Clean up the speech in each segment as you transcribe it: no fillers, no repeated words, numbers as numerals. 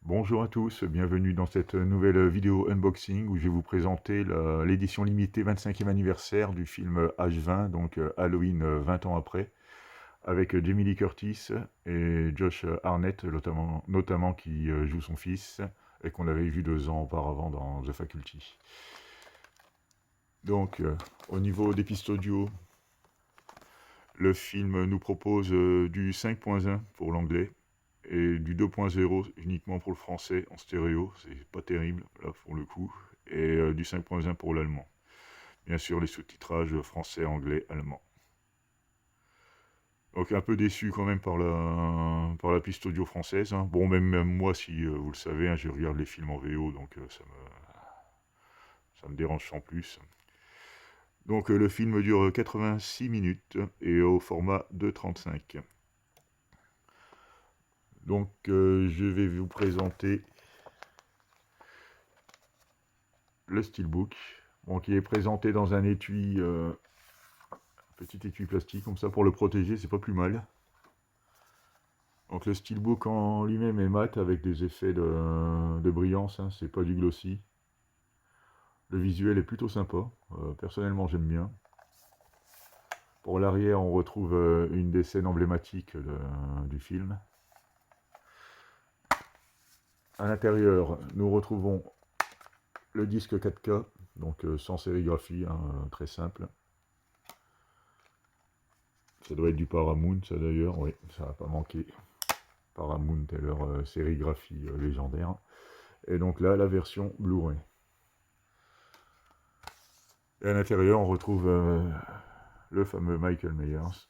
Bonjour à tous, bienvenue dans cette nouvelle vidéo unboxing où je vais vous présenter l'édition limitée 25e anniversaire du film H20, donc Halloween 20 ans après, avec Jamie Lee Curtis et Josh Hartnett notamment qui joue son fils et qu'on avait vu 2 ans auparavant dans The Faculty. Donc au niveau des pistes audio, le film nous propose du 5.1 pour l'anglais et du 2.0 uniquement pour le français en stéréo, c'est pas terrible là pour le coup, et du 5.1 pour l'allemand. Bien sûr les sous-titrages français, anglais, allemand. Donc un peu déçu quand même par la piste audio française, hein. Bon, même moi, si vous le savez, hein, je regarde les films en VO, donc ça me dérange sans plus. Donc le film dure 86 minutes et au format 2.35. Donc je vais vous présenter le steelbook, bon, qui est présenté dans un étui, petit étui plastique comme ça pour le protéger, c'est pas plus mal. Donc le steelbook en lui-même est mat avec des effets de brillance, hein, c'est pas du glossy. Le visuel est plutôt sympa, personnellement j'aime bien. Pour l'arrière, on retrouve une des scènes emblématiques du film. À l'intérieur, nous retrouvons le disque 4K, donc sans sérigraphie, hein, très simple. Ça doit être du Paramount, ça d'ailleurs, oui, ça va pas manquer. Paramount et leur sérigraphie légendaire. Et donc là, la version Blu-ray. Et à l'intérieur, on retrouve le fameux Michael Myers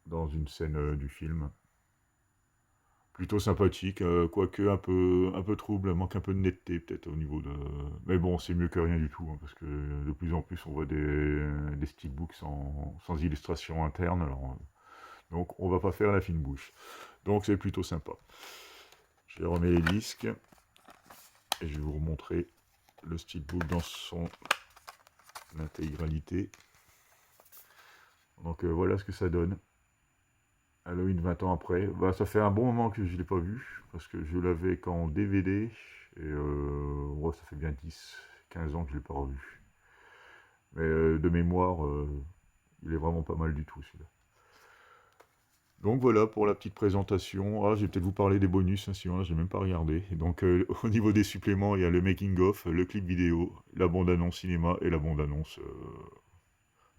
dans une scène du film. Plutôt sympathique, quoique un peu trouble, manque un peu de netteté peut-être au niveau de... Mais bon, c'est mieux que rien du tout, hein, parce que de plus en plus on voit des steelbooks sans illustration interne, alors, donc on va pas faire la fine bouche. Donc c'est plutôt sympa. Je remets les disques, et je vais vous remontrer le steelbook dans son intégralité. Donc voilà ce que ça donne. Halloween 20 ans après. Bah, ça fait un bon moment que je ne l'ai pas vu, parce que je l'avais qu'en DVD, et ouais, ça fait bien 10-15 ans que je ne l'ai pas revu. Mais de mémoire, il est vraiment pas mal du tout celui-là. Donc voilà pour la petite présentation. Ah, je vais peut-être vous parler des bonus, hein, sinon là, je n'ai même pas regardé. Et donc au niveau des suppléments, il y a le making-of, le clip vidéo, la bande-annonce cinéma et la bande-annonce...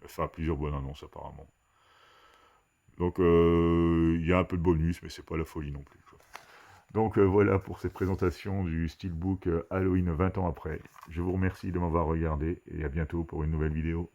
enfin, plusieurs bonnes annonces apparemment. Donc il y a un peu de bonus, mais c'est pas la folie non plus, quoi. Donc voilà pour cette présentation du Steelbook Halloween 20 ans après. Je vous remercie de m'avoir regardé et à bientôt pour une nouvelle vidéo.